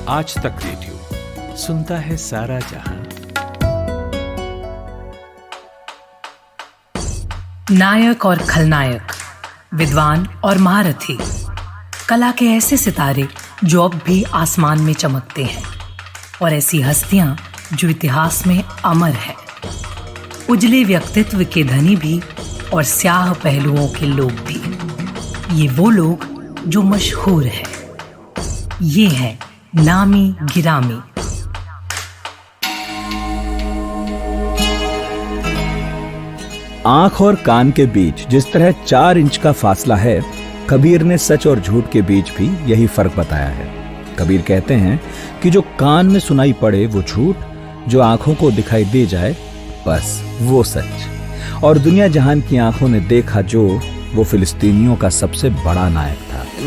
आज तक रेडियो सुनता है सारा जहां। नायक और खलनायक, विद्वान और महारथी, कला के ऐसे सितारे जो अब भी आसमान में चमकते हैं, और ऐसी हस्तियां जो इतिहास में अमर हैं। उजले व्यक्तित्व के धनी भी और स्याह पहलुओं के लोग भी। ये वो लोग जो मशहूर हैं। ये है नामी गिरामी। आंख और कान के बीच जिस तरह 4 इंच का फासला है, कबीर ने सच और झूठ के बीच भी यही फर्क बताया है। कबीर कहते हैं कि जो कान में सुनाई पड़े वो झूठ, जो आंखों को दिखाई दे जाए बस वो सच। और दुनिया जहान की आंखों ने देखा जो, वो फिलिस्तीनियों का सबसे बड़ा नायक था।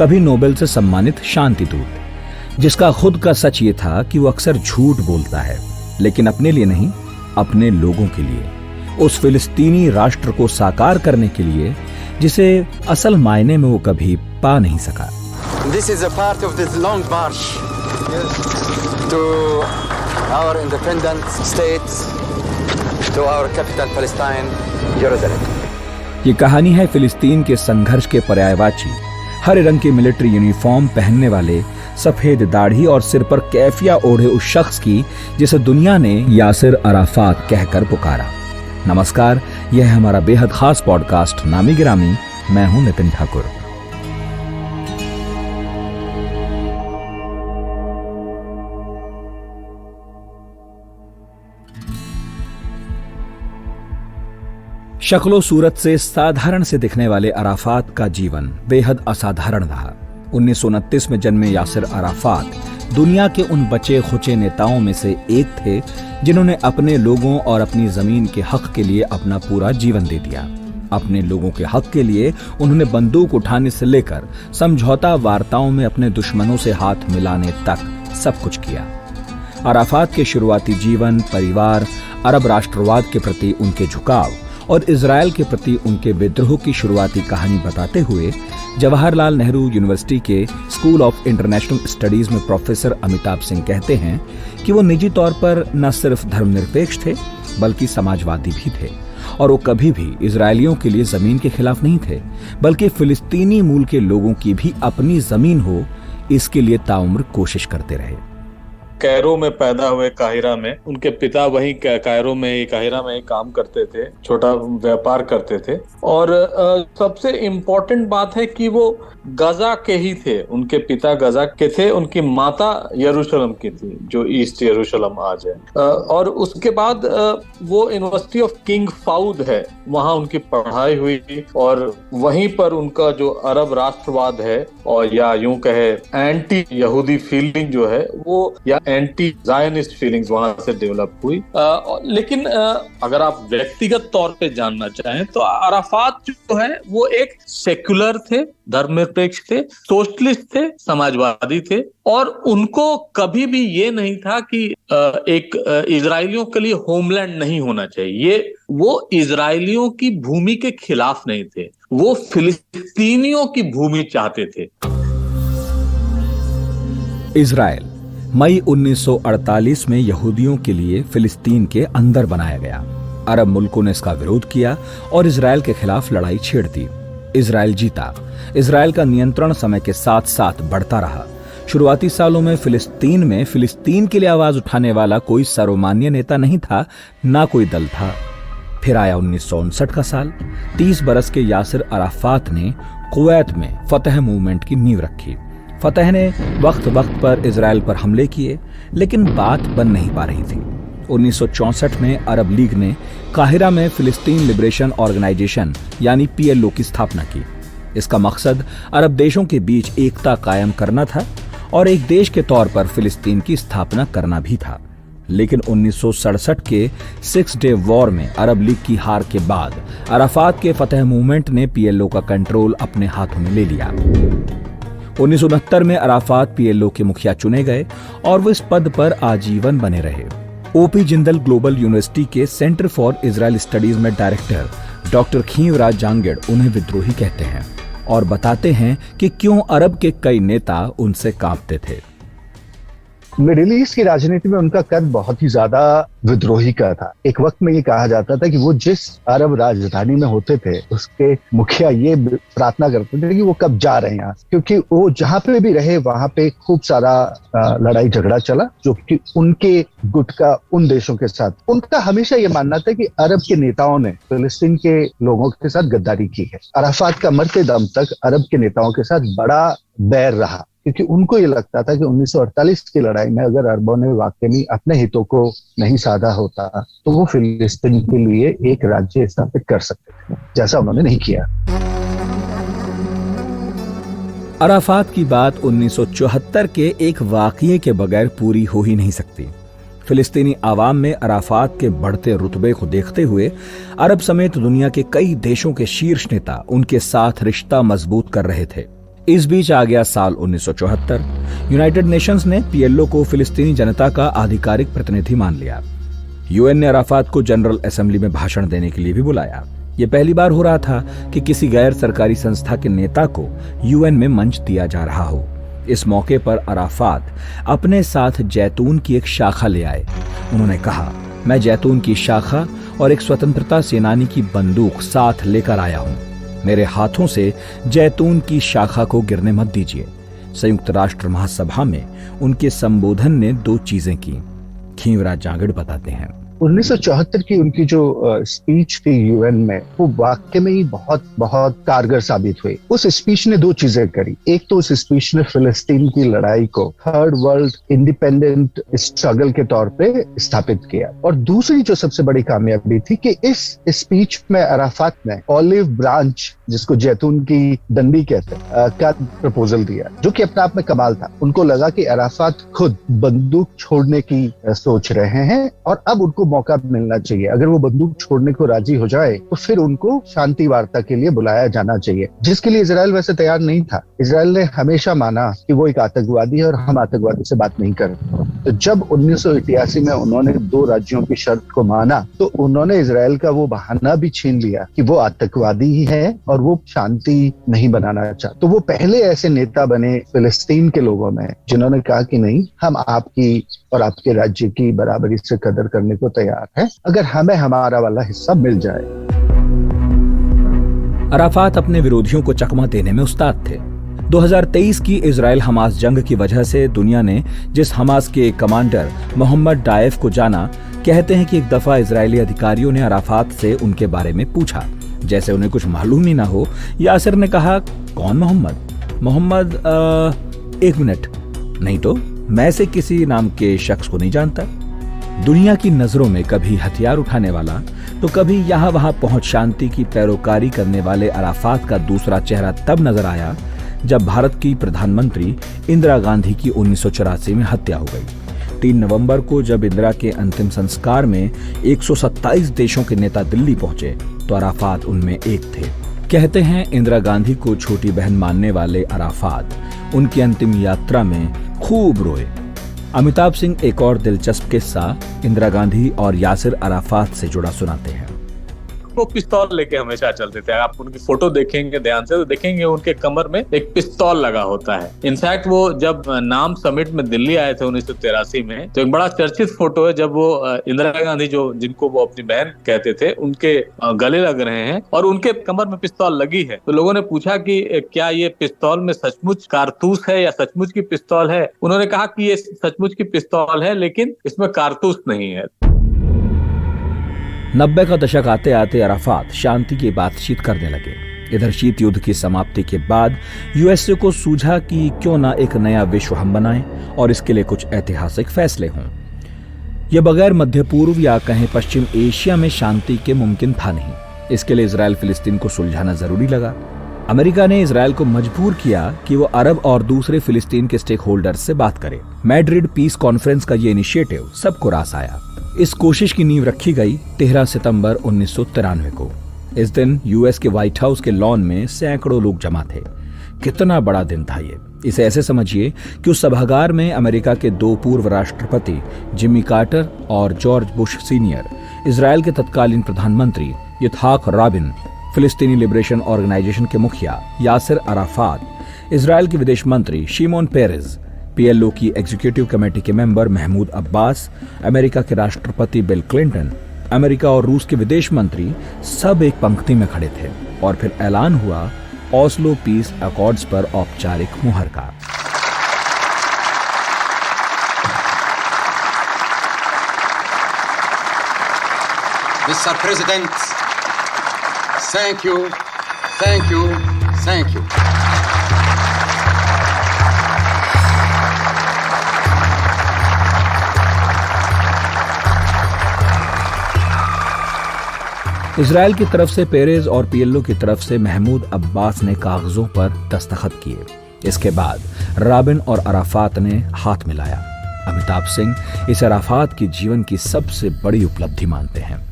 कभी नोबेल से सम्मानित शांति दूत, जिसका खुद का सच ये था कि वो अक्सर झूठ बोलता है, लेकिन अपने लिए नहीं, अपने लोगों के लिए, उस फिलिस्तीनी राष्ट्र को साकार करने के लिए जिसे असल मायने में वो कभी पा नहीं सका। This is a part of this long march to our independent states, to our capital Palestine, Jerusalem। ये कहानी है फिलिस्तीन के संघर्ष के पर्यायवाची, हरे रंग की मिलिट्री यूनिफॉर्म पहनने वाले, सफेद दाढ़ी और सिर पर कैफिया ओढ़े उस शख्स की जिसे दुनिया ने यासिर अराफात कहकर पुकारा। नमस्कार, यह है हमारा बेहद खास पॉडकास्ट नामी गिरामी। मैं हूं नितिन ठाकुर। शक्लो सूरत से साधारण से दिखने वाले अराफात का जीवन बेहद असाधारण रहा। 1929 में जन्मे यासिर अराफात दुनिया के उन बचे खुचे नेताओं में से एक थे जिन्होंने अपने लोगों और अपनी जमीन के हक के लिए अपना पूरा जीवन दे दिया। अपने लोगों के हक के लिए उन्होंने बंदूक उठाने से लेकर समझौता वार्ताओं में अपने दुश्मनों से हाथ मिलाने तक सब कुछ किया। अराफात के शुरुआती जीवन, परिवार, अरब राष्ट्रवाद के प्रति उनके झुकाव और इजराइल के प्रति उनके विद्रोह की शुरुआती कहानी बताते हुए जवाहरलाल नेहरू यूनिवर्सिटी के स्कूल ऑफ इंटरनेशनल स्टडीज में प्रोफेसर अमिताभ सिंह कहते हैं कि वो निजी तौर पर न सिर्फ धर्मनिरपेक्ष थे बल्कि समाजवादी भी थे, और वो कभी भी इजरायलियों के लिए जमीन के खिलाफ नहीं थे, बल्कि फिलिस्तीनी मूल के लोगों की भी अपनी जमीन हो, इसके लिए ताउम्र कोशिश करते रहे। कायरो में पैदा हुए, काहिरा में उनके पिता वहीं कायरो में, काहिरा में काम करते थे, छोटा व्यापार करते थे। और सबसे इम्पोर्टेंट बात है कि वो गजा के ही थे। उनके पिता गजा के थे, उनकी माता यरूशलेम की थी, जो ईस्ट यरूशलेम आज है। और उसके बाद वो यूनिवर्सिटी ऑफ किंग फाउद है, वहां उनकी पढ़ाई हुई, और वहीं पर उनका जो अरब राष्ट्रवाद है, और या यूं कहे एंटी यहूदी फीलिंग जो है वो, या एंटी जायनिस्ट फीलिंग्स वहां से डेवलप हुई। लेकिन अगर आप व्यक्तिगत तौर पे जानना चाहें तो अराफात जो है वो एक सेक्युलर थे, धर्मनिरपेक्ष थे, सोशलिस्ट थे, समाजवादी थे, और उनको कभी भी ये नहीं था कि एक इजरायलियों के लिए होमलैंड नहीं होना चाहिए। वो इजरायलियों की भूमि के खिलाफ नहीं थे, वो फिलिस्तीनियों की भूमि चाहते थे। इजराइल मई 1948 में यहूदियों के लिए फिलिस्तीन के अंदर बनाया गया। अरब मुल्कों ने इसका विरोध किया और इजराइल के खिलाफ लड़ाई छेड़ दी। इजराइल जीता। इजराइल का नियंत्रण समय के साथ साथ बढ़ता रहा। शुरुआती सालों में फिलिस्तीन के लिए आवाज उठाने वाला कोई सर्वमान्य नेता नहीं था, ना कोई दल था। फिर आया 1959 का साल। 30 बरस के यासिर अराफात ने कुवैत में फतह मूवमेंट की नींव रखी। फतह ने वक्त वक्त पर इजराइल पर हमले किए, लेकिन बात बन नहीं पा रही थी। 1964 में अरब लीग ने काहिरा में फिलिस्तीन लिबरेशन ऑर्गेनाइजेशन यानी PLO की स्थापना की। इसका मकसद अरब देशों के बीच एकता कायम करना था और एक देश के तौर पर फिलिस्तीन की स्थापना करना भी था। लेकिन 1967 के 6 डे वॉर में अरब लीग की हार के बाद अराफात के फतह मूवमेंट ने PLO का कंट्रोल अपने हाथों में ले लिया। 1969 में अराफात पीएलओ के मुखिया चुने गए और वो इस पद पर आजीवन बने रहे। ओपी जिंदल ग्लोबल यूनिवर्सिटी के सेंटर फॉर इजराइल स्टडीज में डायरेक्टर डॉक्टर खीवराज जांगेड़ उन्हें विद्रोही कहते हैं और बताते हैं कि क्यों अरब के कई नेता उनसे कांपते थे। मिडिल ईस्ट की राजनीति में उनका कद बहुत ही ज्यादा विद्रोही का था। एक वक्त में ये कहा जाता था कि वो जिस अरब राजधानी में होते थे उसके मुखिया ये प्रार्थना करते थे कि वो कब जा रहे हैं यहाँ, क्योंकि वो जहाँ पे भी रहे वहां पे खूब सारा लड़ाई झगड़ा चला, जो कि उनके गुट का उन देशों के साथ। उनका हमेशा ये मानना था कि अरब के नेताओं ने फिलिस्तीन के लोगों के साथ गद्दारी की है। अराफात का मरते दम तक अरब के नेताओं के साथ बड़ा बैर रहा, क्योंकि उनको ये लगता था कि 1948 की लड़ाई में अगर अरबों ने वाकई में अपने हितों को नहीं साधा होता तो वो फिलिस्तीन के लिए एक राज्य स्थापित कर सकते थे, जैसा उन्होंने नहीं किया। अराफात की बात 1974 के एक वाकये के बगैर पूरी हो ही नहीं सकती। फिलिस्तीनी आवाम में अराफात के बढ़ते रुतबे को देखते हुए अरब समेत दुनिया के कई देशों के शीर्ष नेता उनके साथ रिश्ता मजबूत कर रहे थे। इस बीच आ गया साल 1974। यूनाइटेड नेशंस ने पीएलओ को फिलिस्तीनी जनता का आधिकारिक प्रतिनिधि मान लिया। यूएन ने अराफात को जनरल असेंबली में भाषण देने के लिए भी बुलाया। यह पहली बार हो रहा था कि किसी गैर सरकारी संस्था के नेता को यूएन में मंच दिया जा रहा हो। इस मौके पर अराफात अपने साथ जैतून की एक शाखा ले आए। उन्होंने कहा, मैं जैतून की शाखा और एक स्वतंत्रता सेनानी की बंदूक साथ लेकर आया हूं। मेरे हाथों से जैतून की शाखा को गिरने मत दीजिए। संयुक्त राष्ट्र महासभा में उनके संबोधन ने 2 चीजें की। खीवराज जांगेड़ बताते हैं, 1974 की उनकी जो स्पीच थी यूएन में, वो वाकई में ही बहुत बहुत कारगर साबित हुई। उस स्पीच ने 2 चीजें करी। एक तो उस स्पीच ने फिलिस्तीन की लड़ाई को थर्ड वर्ल्ड इंडिपेंडेंट स्ट्रगल के तौर पे स्थापित किया, और दूसरी जो सबसे बड़ी कामयाबी थी कि इस स्पीच में अराफात ने ऑलिव ब्रांच, जिसको जैतून की डंडी कहते हैं, का प्रपोजल दिया, जो कि अपने आप में कमाल था। उनको लगा कि अराफात खुद बंदूक छोड़ने की सोच रहे हैं और अब उनको मौका मिलना चाहिए। अगर वो बंदूक छोड़ने को राजी हो जाए तो फिर उनको शांति वार्ता के लिए बुलाया जाना चाहिए, जिसके लिए इजराइल वैसे तैयार नहीं था। इजराइल ने हमेशा माना कि वो एक आतंकवादी है और हम आतंकवादी से बात नहीं करते। तो जब 1988 में उन्होंने 2 राज्यों की शर्त को माना तो उन्होंने इजराइल का वो बहाना भी छीन लिया कि वो आतंकवादी ही है और वो शांति नहीं बनाना चाहते। तो वो पहले ऐसे नेता बने फिलिस्तीन के लोगों में जिन्होंने कहा कि नहीं, हम आपकी और आपके राज्य की बराबरी से कदर करने को तैयार है, अगर हमें हमारा वाला हिस्सा मिल जाए। अराफात अपने विरोधियों को चकमा देने में उस्ताद थे। 2023 की इजराइल हमास जंग की वजह से दुनिया ने जिस हमास के कमांडर मोहम्मद डायफ को जाना, कहते हैं कि एक दफा इजरायली अधिकारियों ने अराफात से उनके बारे में पूछा, जैसे उन्हें कुछ मालूम ही ना हो। यासिर ने कहा, कौन मोहम्मद? 1 मिनट, नहीं तो मैं से किसी नाम के शख्स को नहीं जानता। दुनिया की नजरों में कभी हथियार उठाने वाला तो कभी यहाँ वहां पहुंच शांति की पैरोकारी करने वाले अराफात का दूसरा चेहरा तब नजर आया जब भारत की प्रधानमंत्री इंदिरा गांधी की 1984 में हत्या हो गई। 3 नवंबर को जब इंदिरा के अंतिम संस्कार में 127 देशों के नेता दिल्ली पहुंचे तो अराफात उनमें एक थे। कहते हैं इंदिरा गांधी को छोटी बहन मानने वाले अराफात उनकी अंतिम यात्रा में खूब रोए। अमिताभ सिंह एक और दिलचस्प किस्सा इंदिरा गांधी और यासिर अराफात से जुड़ा सुनाते हैं। वो पिस्तौल लेके हमेशा चलते थे। आप उनकी फोटो देखेंगे ध्यान से तो देखेंगे उनके कमर में एक पिस्तौल लगा होता है। इनफैक्ट वो जब नाम समिट में दिल्ली आए थे 1983 में, तो एक बड़ा चर्चित फोटो है जब वो इंदिरा गांधी जिनको वो अपनी बहन कहते थे उनके गले लग रहे हैं और उनके कमर में पिस्तौल लगी है। तो लोगों ने पूछा कि क्या ये पिस्तौल में सचमुच कारतूस है या सचमुच की पिस्तौल है? उन्होंने कहा कि ये सचमुच की पिस्तौल है लेकिन इसमें कारतूस नहीं है। 90 का दशक आते आते अराफात शांति की बातचीत करने लगे। इधर शीत युद्ध की समाप्ति के बाद यूएसए को सूझा कि क्यों ना एक नया विश्व हम बनाएं और इसके लिए कुछ ऐतिहासिक फैसले हों। यह बगैर मध्य पूर्व या कहें पश्चिम एशिया में शांति के मुमकिन था नहीं। इसके लिए इजराइल फिलिस्तीन को सुलझाना जरूरी लगा। अमेरिका ने इजराइल को मजबूर किया कि वो अरब और दूसरे फिलिस्तीन के स्टेक होल्डर्स से बात करे। मैड्रिड पीस कॉन्फ्रेंस का ये इनिशिएटिव सबको रास आया। इस कोशिश की नींव रखी गई 13 सितंबर 1993 को। इस दिन यूएस के व्हाइट हाउस के लॉन में सैकड़ों लोग जमा थे। कितना बड़ा दिन था ये। इसे ऐसे समझिए कि उस सभागार में अमेरिका के 2 पूर्व राष्ट्रपति जिमी कार्टर और जॉर्ज बुश सीनियर, इजराइल के तत्कालीन प्रधानमंत्री यित्ज़हाक राबिन, फिलिस्तीनी लिबरेशन ऑर्गेनाइजेशन के मुखिया यासिर अराफात, इजराइल के विदेश मंत्री शिमोन पेरेज, पीएलओ की एग्जीक्यूटिव कमेटी के मेंबर महमूद अब्बास, अमेरिका के राष्ट्रपति बिल क्लिंटन, अमेरिका और रूस के विदेश मंत्री सब एक पंक्ति में खड़े थे और फिर ऐलान हुआ ओस्लो पीस अकॉर्ड्स पर औपचारिक मुहर का। Mr. President, thank you, thank you, thank you. Israel की तरफ से पेरेज और पीएलओ की तरफ से महमूद अब्बास ने कागजों पर दस्तखत किए। इसके बाद राबिन और अराफात ने हाथ मिलाया। अमिताभ सिंह इस अराफात की जीवन की सबसे बड़ी उपलब्धि मानते हैं।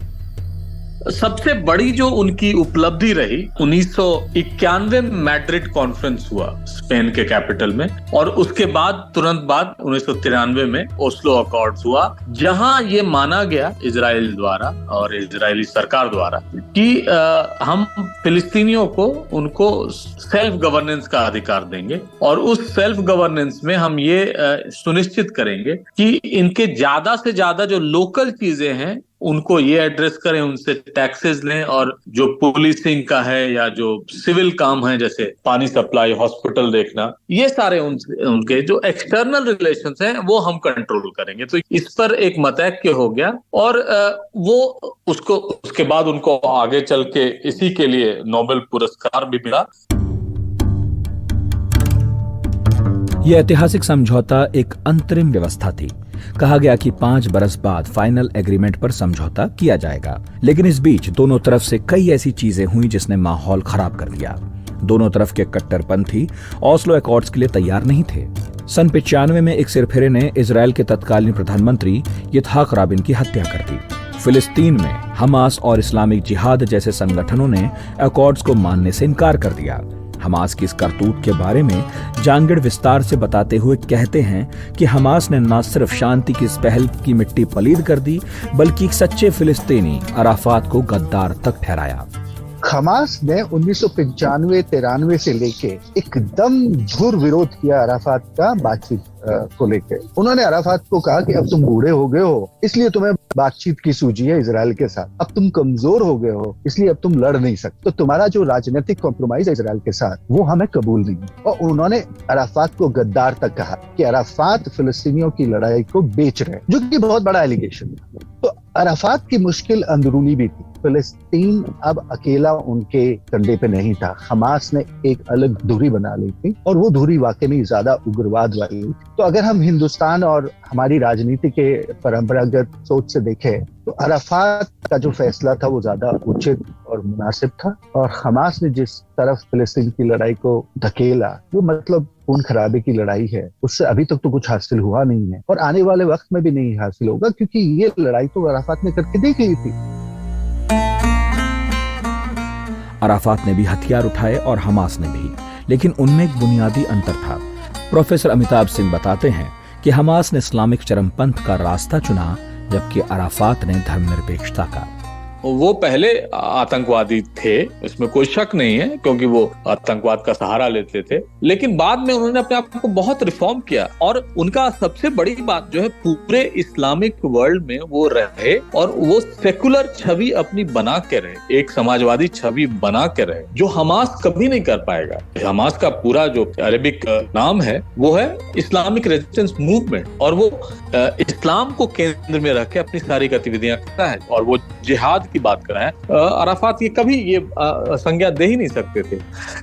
सबसे बड़ी जो उनकी उपलब्धि रही, 1991 में मैड्रिड कॉन्फ्रेंस हुआ स्पेन के कैपिटल में, और उसके बाद तुरंत बाद 1993 में ओस्लो अकॉर्ड्स हुआ, जहां ये माना गया इजराइल द्वारा और इजरायली सरकार द्वारा कि हम फिलिस्तीनियों को उनको सेल्फ गवर्नेंस का अधिकार देंगे और उस सेल्फ गवर्नेंस में हम ये सुनिश्चित करेंगे कि इनके ज्यादा से ज्यादा जो लोकल चीजें हैं उनको ये एड्रेस करें, उनसे टैक्सेस लें, और जो पुलिसिंग का है या जो सिविल काम है जैसे पानी सप्लाई, हॉस्पिटल देखना, ये सारे उनके जो एक्सटर्नल रिलेशंस हैं वो हम कंट्रोल करेंगे। तो इस पर एक मतैक्य हो गया और वो उसके बाद उनको आगे चल के इसी के लिए नोबेल पुरस्कार भी मिला। यह ऐतिहासिक समझौता एक अंतरिम व्यवस्था थी। कहा गया कि 5 बरस बाद फाइनल एग्रीमेंट पर समझौता किया जाएगा, लेकिन इस बीच दोनों तरफ से कई ऐसी चीजें हुई जिसने माहौल खराब कर दिया। दोनों तरफ के कट्टरपंथी ओस्लो अकॉर्ड्स के लिए तैयार नहीं थे। सन 95 में एक सिरफिरे ने इजराइल के तत्कालीन प्रधानमंत्री यित्ज़हाक राबिन की हत्या कर दी। फिलिस्तीन में हमास और इस्लामिक जिहाद जैसे संगठनों ने अकॉर्ड्स को मानने से इनकार कर दिया। हमास की इस करतूत के बारे में जांगिड़ विस्तार से बताते हुए कहते हैं कि हमास ने न सिर्फ शांति की इस पहल की मिट्टी पलीद कर दी, बल्कि एक सच्चे फिलिस्तीनी अराफात को गद्दार तक ठहराया। हमास ने 1995-93 से लेके एकदम झूर विरोध किया अराफात का बातचीत को लेके। उन्होंने अराफात को कहा कि अब तुम बूढ़े हो गए हो, इसलिए तुम्हें बातचीत की सूझी है इजराइल के साथ। अब तुम कमजोर हो गए हो, इसलिए अब तुम लड़ नहीं सकते। तो तुम्हारा जो राजनीतिक कॉम्प्रोमाइज है इजराइल के साथ, वो हमें कबूल नहीं। और उन्होंने अराफात को गद्दार तक कहा कि अराफात फिलिस्तीनियों की लड़ाई को बेच रहे हैं, जो कि बहुत बड़ा एलिगेशन है। तो अराफात की मुश्किल अंदरूनी भी थी। फिलिस्तीन अब अकेला उनके कंधे पे नहीं था। हमास ने एक अलग धुरी बना ली थी और वो धुरी वाकई में ज्यादा उग्रवाद वाली। तो अगर हम हिंदुस्तान और हमारी राजनीति के परंपरागत सोच से देखें तो अराफात का जो फैसला था वो ज्यादा उचित और मुनासिब था। और हमास ने जिस तरफ फिलिस्तीन की लड़ाई को धकेला, वो मतलब खून खराबे की लड़ाई है। उससे अभी तक तो कुछ हासिल हुआ नहीं है और आने वाले वक्त में भी नहीं हासिल होगा, क्योंकि ये लड़ाई तो अराफात ने करके देख ली थी। अराफात ने भी हथियार उठाए और हमास ने भी, लेकिन उनमें एक बुनियादी अंतर था। प्रोफेसर अमिताभ सिंह बताते हैं कि हमास ने इस्लामिक चरमपंथ का रास्ता चुना, जबकि अराफात ने धर्मनिरपेक्षता का। वो पहले आतंकवादी थे, इसमें कोई शक नहीं है, क्योंकि वो आतंकवाद का सहारा लेते थे, लेकिन बाद में उन्होंने अपने आप को बहुत रिफॉर्म किया। और उनका सबसे बड़ी बात जो है, पूरे इस्लामिक वर्ल्ड में वो रहे और वो सेकुलर छवि अपनी बना के रहे, एक समाजवादी छवि बना के रहे, जो हमास कभी नहीं कर पाएगा। हमास का पूरा जो अरबिक नाम है वो है इस्लामिक रेजिस्टेंस मूवमेंट, और वो इस्लाम को केंद्र में रख के अपनी सारी गतिविधियां करता है और वो जिहाद की बात कर रहे हैं। अराफात ये कभी ये संज्ञा दे ही नहीं सकते थे।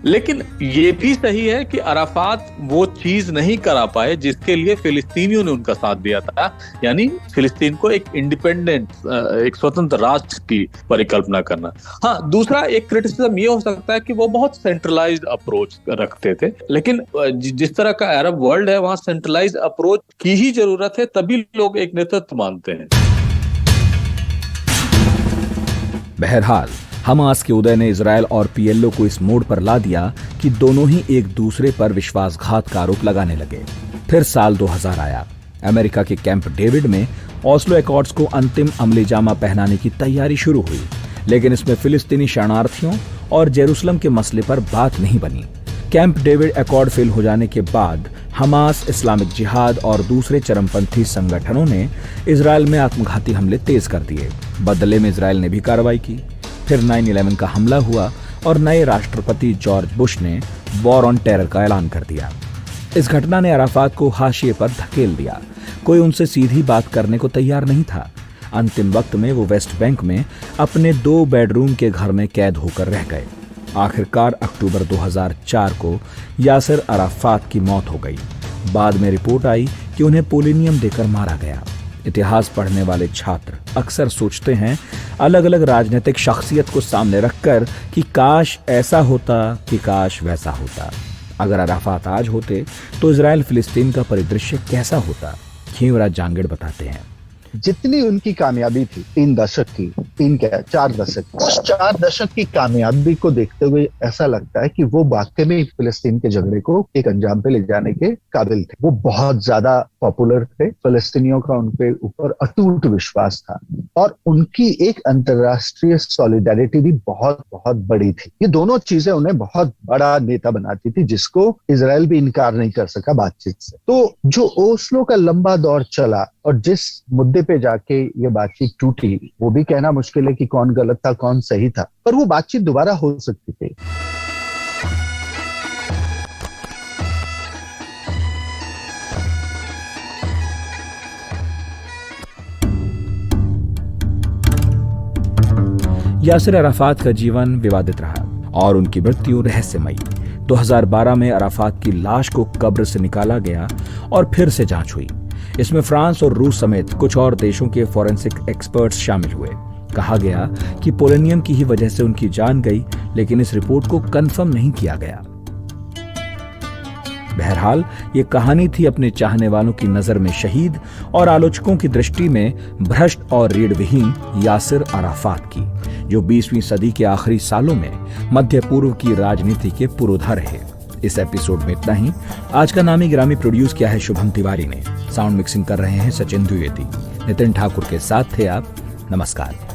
लेकिन ये भी सही है कि अराफात वो चीज नहीं करा पाए जिसके लिए फिलिस्तीनियों ने उनका साथ दिया था, यानी फिलिस्तीन को एक इंडिपेंडेंट, एक स्वतंत्र राष्ट्र की परिकल्पना करना। हाँ, दूसरा एक क्रिटिसिज्म ये हो सकता है कि वो बहुत सेंट्रलाइज्ड अप्रोच रखते थे, लेकिन जिस तरह का अरब वर्ल्ड है वहां सेंट्रलाइज्ड अप्रोच की ही जरूरत है, तभी लोग एक नेतृत्व मानते हैं। बहरहाल हमास के उदय ने इजरायल और पीएलओ को इस मोड़ पर ला दिया कि दोनों ही एक दूसरे पर विश्वासघात का आरोप लगाने लगे। फिर साल 2000 आया। अमेरिका के कैंप डेविड में ओस्लो एकॉर्ड्स को अंतिम अमलीजामा पहनाने की तैयारी शुरू हुई, लेकिन इसमें फिलिस्तीनी शरणार्थियों और जेरूसलम के मसले पर बात नहीं बनी। कैंप डेविड एकॉर्ड फेल हो जाने के बाद हमास, इस्लामिक जिहाद और दूसरे चरमपंथी संगठनों ने इजरायल में आत्मघाती हमले तेज कर दिए। बदले में इजरायल ने भी कार्रवाई की। फिर 9/11 का हमला हुआ और नए राष्ट्रपति जॉर्ज बुश ने वॉर ऑन टेरर का ऐलान कर दिया। इस घटना ने अराफात को हाशिए पर धकेल दिया। कोई उनसे सीधी बात करने को तैयार नहीं था। अंतिम वक्त में वो वेस्ट बैंक में अपने 2 बेडरूम के घर में कैद होकर रह गए। आखिरकार अक्टूबर 2004 को यासिर अराफात की मौत हो गई। बाद में रिपोर्ट आई कि उन्हें पोलोनियम देकर मारा गया। इतिहास पढ़ने वाले छात्र अक्सर सोचते हैं अलग अलग राजनीतिक शख्सियत को सामने रखकर कि काश ऐसा होता, कि काश वैसा होता। अगर अराफात आज होते तो इजराइल फिलिस्तीन का परिदृश्य कैसा होता? युवराज जांगड़ बताते हैं। जितनी उनकी कामयाबी थी 3 दशक की, 4 दशक, उस 4 दशक की कामयाबी को देखते हुए ऐसा लगता है कि वो वाकई में फिलिस्तीन के झगड़े को एक अंजाम पे ले जाने के काबिल थे। वो बहुत ज्यादा पॉपुलर थे। फिलिस्तीनियों का उनके ऊपर अटूट विश्वास था और उनकी एक अंतर्राष्ट्रीय सॉलिडारिटी भी बहुत बहुत बड़ी थी। ये दोनों चीजें उन्हें बहुत बड़ा नेता बनाती थी, जिसको इजराइल भी इनकार नहीं कर सका बातचीत से। तो जो ओस्लो का लंबा दौर चला और जिस मुद्दे पे जाके ये बातचीत टूटी, वो भी कहना मुश्किल है कि कौन गलत था कौन सही था, पर वो बातचीत दोबारा हो सकती थी। यासिर अराफात का जीवन विवादित रहा और उनकी मृत्यु रहस्यमयी। 2012 में अराफात की लाश को कब्र से निकाला गया और फिर से जांच हुई। इसमें फ्रांस और रूस समेत कुछ और देशों के फॉरेंसिक एक्सपर्ट्स शामिल हुए। कहा गया कि पोलोनियम की ही वजह से उनकी जान गई, लेकिन इस रिपोर्ट को कंफर्म नहीं किया गया। बहरहाल ये कहानी थी अपने चाहने वालों की नजर में शहीद और आलोचकों की दृष्टि में भ्रष्ट और रीढ़ विहीन यासिर अराफात की, जो 20वीं सदी के आखिरी सालों में मध्य पूर्व की राजनीति के पुरोधा रहे। इस एपिसोड में इतना ही। आज का नामी गिरामी प्रोड्यूस किया है शुभम तिवारी ने। साउंड मिक्सिंग कर रहे हैं सचिन द्विवेदी। नितिन ठाकुर के साथ थे आप। नमस्कार।